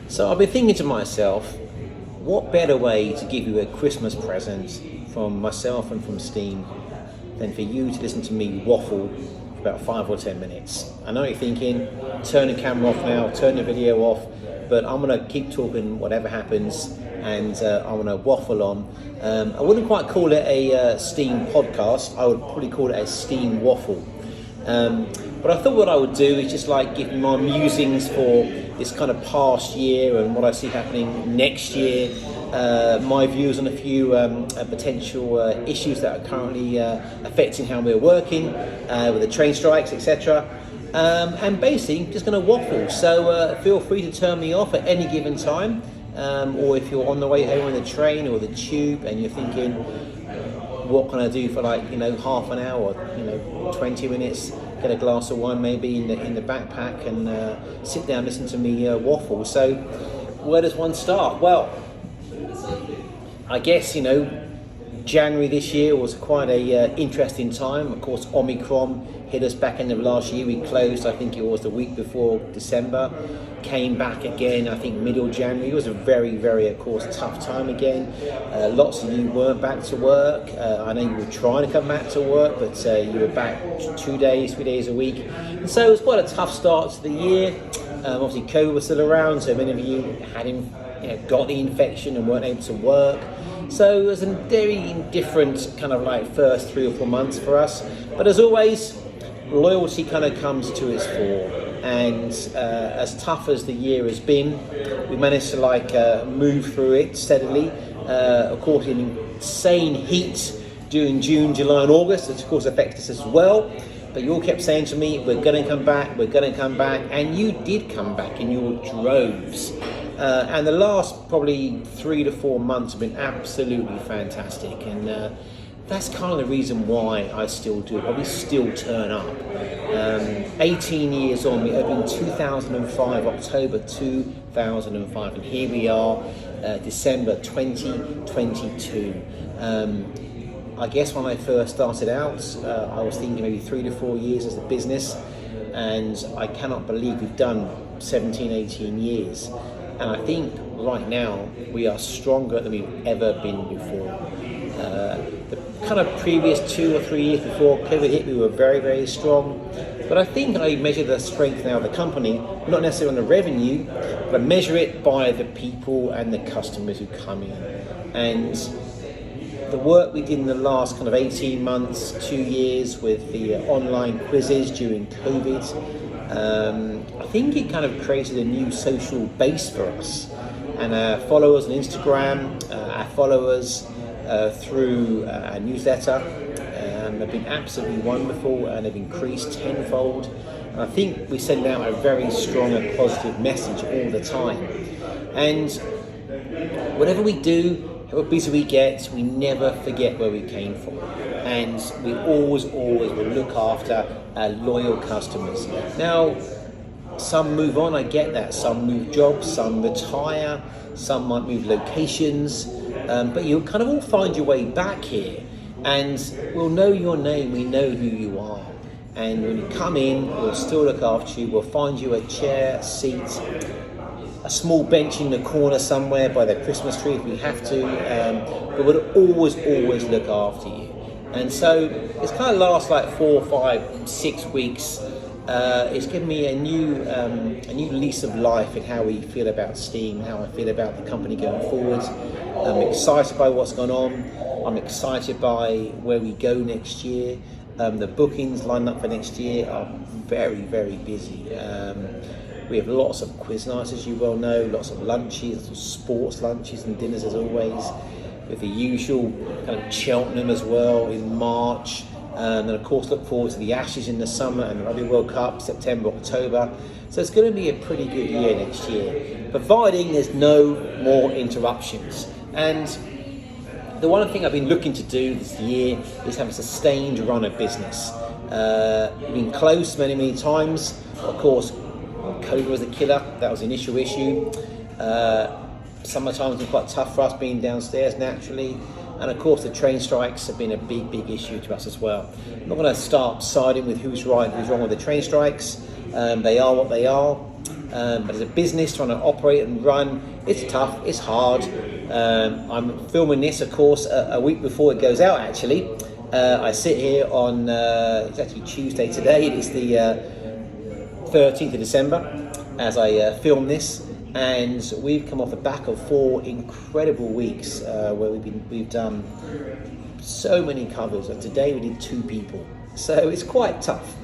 So I've been thinking to myself, what better way to give you a Christmas present from myself and from Steam than for you to listen to me waffle for about 5 or 10 minutes. I know you're thinking, turn the camera off now, turn the video off, but I'm going to keep talking whatever happens, and I'm going to waffle on. I wouldn't quite call it a Steam podcast, I would probably call it a Steam waffle. But I thought what I would do is just like give my musings for this kind of past year and what I see happening next year, my views on a few potential issues that are currently affecting how we're working with the train strikes, etc. And basically just going to waffle. So feel free to turn me off at any given time, or if you're on the way home on the train or the tube and you're thinking, what can I do for half an hour, 20 minutes, get a glass of wine maybe in the backpack and sit down, listen to me waffle. So where does one start? Well, I guess, January this year was quite a interesting time. Of course, Omicron hit us back end of last year. We closed, I think it was the week before December, came back again, I think middle January. It was a very, very, of course, tough time again. Lots of you weren't back to work. I know you were trying to come back to work, but you were back 2 days, 3 days a week. And so it was quite a tough start to the year. Obviously, COVID was still around, so many of you had got the infection and weren't able to work. So it was a very different kind of first 3 or 4 months for us. But as always, loyalty kind of comes to its fore. And as tough as the year has been, we managed to move through it steadily. Of course, in insane heat during June, July and August, which of course affects us as well. But you all kept saying to me, we're going to come back, and you did come back in your droves. And the last probably 3 to 4 months have been absolutely fantastic, and that's kind of the reason why I still do it. I still turn up. 18 years on, we opened in 2005, October 2005, and here we are, December 2022. I guess when I first started out, I was thinking maybe 3 to 4 years as a business, and I cannot believe we've done 17, 18 years. And I think right now we are stronger than we've ever been before. The kind of previous 2 or 3 years before COVID hit, we were very, very strong. But I think I measure the strength now of the company, not necessarily on the revenue, but I measure it by the people and the customers who come in. And the work we did in the last kind of 18 months, 2 years with the online quizzes during COVID, I think it kind of created a new social base for us. And our followers on Instagram, our followers through our newsletter have been absolutely wonderful, and have increased tenfold. And I think we send out a very strong and positive message all the time. And whatever we do, however busy we get, we never forget where we came from. And we always will look after our loyal customers. Now, some move on, I get that. Some move jobs, some retire, some might move locations. But you'll kind of all find your way back here. And we'll know your name, we know who you are. And when you come in, we'll still look after you. We'll find you a chair, a seat, a small bench in the corner somewhere by the Christmas tree if we have to. But we'll always look after you. And so it's kind of last 4, 5, 6 weeks. It's given me a new lease of life in how we feel about Steam, how I feel about the company going forward. I'm excited by what's gone on. I'm excited by where we go next year. The bookings lined up for next year are very, very busy. We have lots of quiz nights, as you well know, lots of lunches, lots of sports lunches and dinners as always, with the usual kind of Cheltenham as well in March. And of course look forward to the Ashes in the summer and the Rugby World Cup, September, October. So it's going to be a pretty good year next year, providing there's no more interruptions. And the one thing I've been looking to do this year is have a sustained run of business. We've been close many times. Of course, COVID was a killer, that was an initial issue. Summertime has been quite tough for us being downstairs naturally. And of course the train strikes have been a big issue to us as well. I'm not going to start siding with who's right and who's wrong with the train strikes. They are what they are. But as a business trying to operate and run, it's tough, it's hard. I'm filming this, of course, a week before it goes out, actually. I sit here on, it's actually Tuesday today, it's the 13th of December, as I film this. And we've come off the back of 4 incredible weeks where we've done so many covers. And today we did 2 people, so it's quite tough,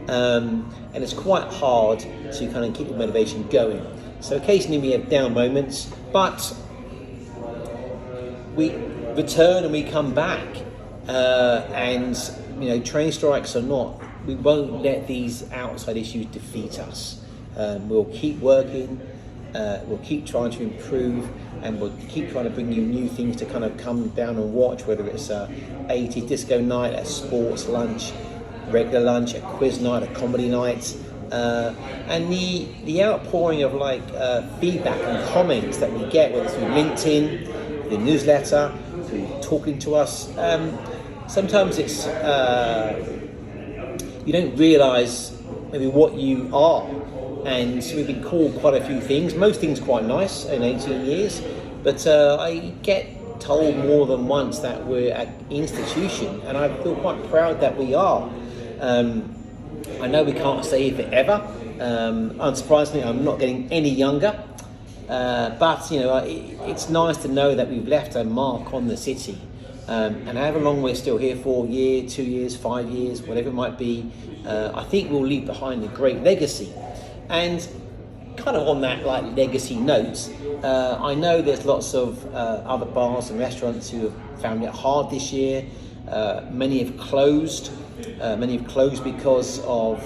and it's quite hard to kind of keep the motivation going. So occasionally we have down moments, but we return and we come back. And train strikes or not, we won't let these outside issues defeat us. We'll keep working. We'll keep trying to improve, and we'll keep trying to bring you new things to kind of come down and watch, whether it's a 80s disco night, a sports lunch, regular lunch, a quiz night, a comedy night, and the outpouring of feedback and comments that we get, whether it's through LinkedIn, the newsletter, through talking to us. Sometimes it's you don't realise maybe what you are. And we've been called quite a few things, most things quite nice in 18 years, but I get told more than once that we're an institution, and I feel quite proud that we are. I know we can't stay here forever. Unsurprisingly, I'm not getting any younger, but it's nice to know that we've left a mark on the city. And however long we're still here for, a year, 2 years, 5 years, whatever it might be, I think we'll leave behind a great legacy. And kind of on that legacy note, I know there's lots of other bars and restaurants who have found it hard this year. Many have closed. Many have closed because of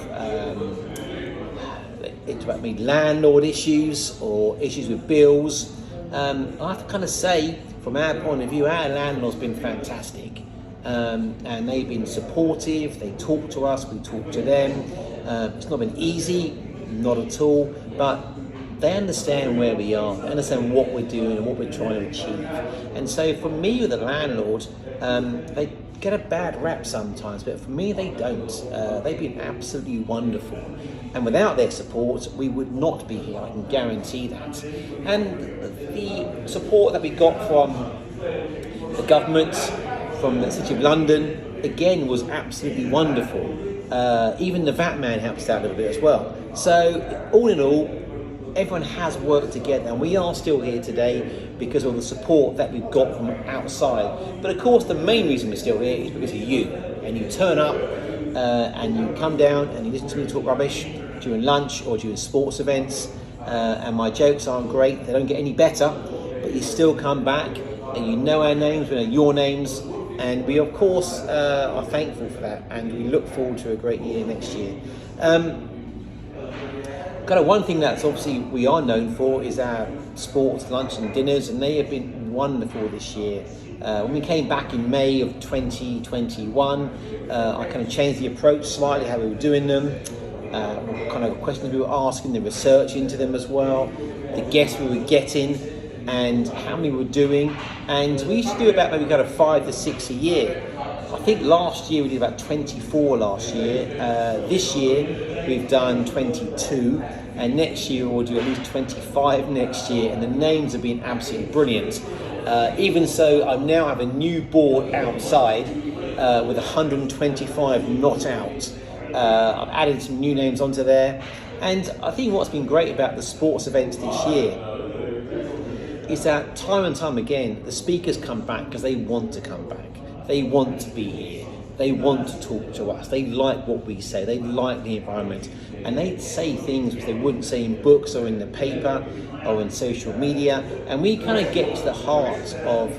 landlord issues or issues with bills. I have to kind of say, from our point of view, our landlord's been fantastic. And they've been supportive. They talk to us, we talk to them. It's not been easy. Not at all, but they understand where we are, they understand what we're doing and what we're trying to achieve. And so for me, with the landlord, they get a bad rap sometimes, but for me they don't. They've been absolutely wonderful, and without their support we would not be here, I can guarantee that. And the support that we got from the government, from the City of London, again, was absolutely wonderful. Even the VAT man helps out a little bit as well. So all in all, everyone has worked together, and we are still here today because of the support that we've got from outside. But of course, the main reason we're still here is because of you. And you turn up and you come down and you listen to me talk rubbish during lunch or during sports events. And my jokes aren't great, they don't get any better, but you still come back and you know our names, we know your names. And we, of course, are thankful for that, and we look forward to a great year next year. Kind of one thing that's obviously we are known for is our sports lunch and dinners, and they have been wonderful this year. When we came back in May of 2021, I kind of changed the approach slightly, how we were doing them, what kind of questions we were asking, the research into them as well, the guests we were getting, and how many we were doing. And we used to do about maybe kind of 5 to 6 a year. I think last year we did about 24 last year. This year we've done 22, and next year we'll do at least 25 next year, and the names have been absolutely brilliant. Even so, I now have a new board outside with 125 not out. I've added some new names onto there, and I think what's been great about the sports events this year is that time and time again the speakers come back because they want to come back. They want to be here. They want to talk to us. They like what we say. They like the environment. And they say things which they wouldn't say in books or in the paper or in social media. And we kind of get to the heart of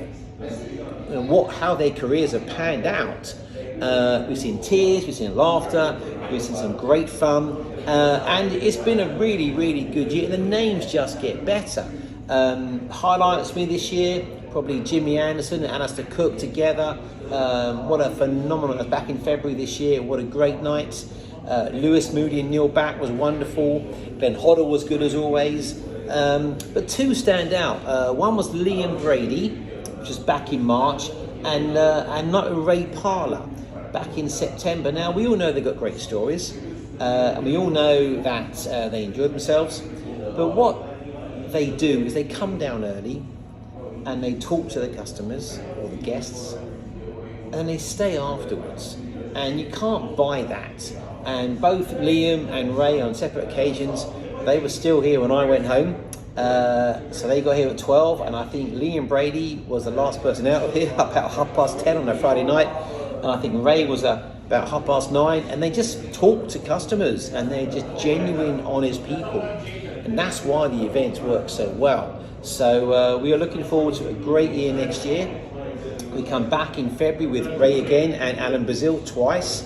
how their careers have panned out. We've seen tears, we've seen laughter, we've seen some great fun. And it's been a really, really good year. And the names just get better. Highlights for me this year, probably Jimmy Anderson and Alistair Cook together. What a phenomenal, back in February this year, what a great night. Lewis Moody and Neil Back was wonderful. Ben Hodder was good as always. But 2 stand out. One was Liam Brady, which was back in March, and not Ray Parlour back in September. Now, we all know they've got great stories, and we all know that they enjoyed themselves. But what they do is they come down early and they talk to the customers or the guests, and they stay afterwards. And you can't buy that. And both Liam and Ray, on separate occasions, they were still here when I went home. So they got here at 12, and I think Liam Brady was the last person out of here about 10:30 on a Friday night, and I think Ray was about 9:30, and they just talk to customers, and they're just genuine, honest people, and that's why the events work so well. So we are looking forward to a great year next year. We come back in February with Ray again and Alan Brazil twice.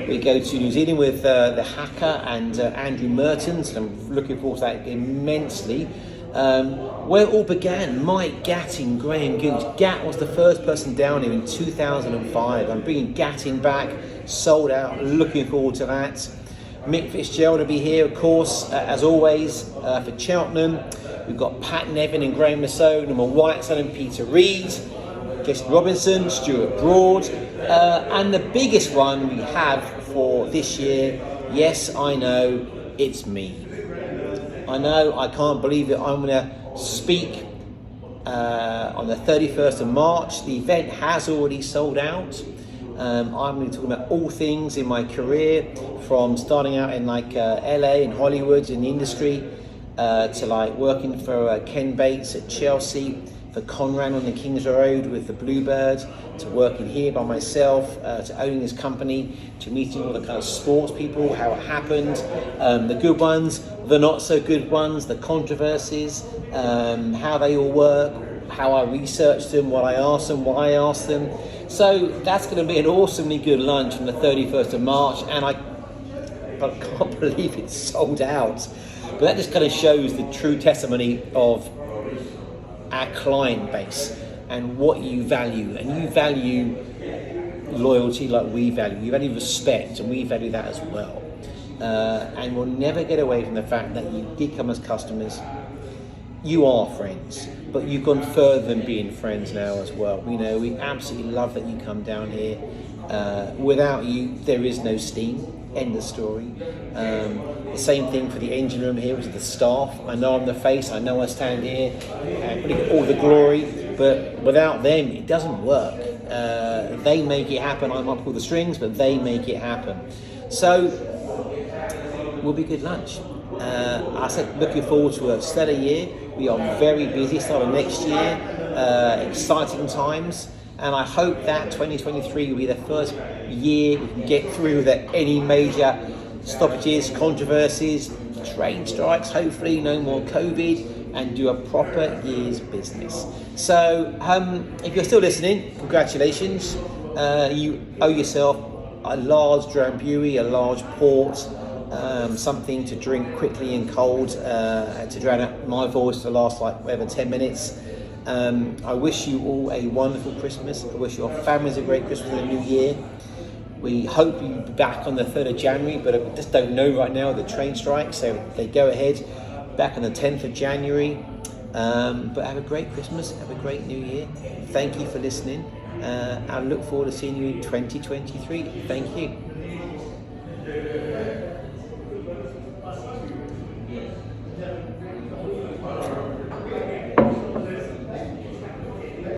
We go to New Zealand with the Hacker and Andrew Mertens, and I'm looking forward to that immensely. Where it all began, Mike Gatting, Graham Gooch. Gat was the first person down here in 2005. I'm bringing Gatting back, sold out, looking forward to that. Mick Fitzgerald will be here, of course, as always, for Cheltenham. We've got Pat Nevin and Graham Masson, Norman Whiteside and Peter Reid, Jesse Robinson, Stuart Broad, and the biggest one we have for this year, yes, I know, it's me. I know, I can't believe it. I'm going to speak on the 31st of March. The event has already sold out. I'm going to talk about all things in my career, from starting out in LA and Hollywood in the industry, to working for Ken Bates at Chelsea, for Conran on the Kings Road with the Bluebird, to working here by myself, to owning this company, to meeting all the kind of sports people, how it happened, the good ones, the not so good ones, the controversies, how they all work, how I researched them, what I asked them, why I asked them. So that's going to be an awesomely good lunch on the 31st of March, and I can't believe it's sold out. But that just kind of shows the true testimony of our client base and what you value. And you value loyalty like we value. You value respect, and we value that as well. And we'll never get away from the fact that you did come as customers. You are friends, but you've gone further than being friends now as well. We know we absolutely love that you come down here. Without you, there is no Steam. End of story. The same thing for the engine room here with the staff. I know I'm the face, I know I stand here and putting all the glory, but without them it doesn't work. They make it happen. I might pull the strings, but they make it happen. So will be good lunch. I said looking forward to a stellar year. We are very busy starting next year. Exciting times. And I hope that 2023 will be the first year we can get through without any major stoppages, controversies, train strikes, hopefully no more COVID, and do a proper year's business. So if you're still listening, congratulations. You owe yourself a large drambuie, a large port, something to drink quickly and cold, to drown out my voice for the last 10 minutes. I wish you all a wonderful Christmas. I wish your families a great Christmas and a new year. We hope you'll be back on the 3rd of January, but I just don't know right now the train strike, so they go ahead back on the 10th of January. But have a great Christmas, have a great new year. Thank you for listening. I look forward to seeing you in 2023. Thank you.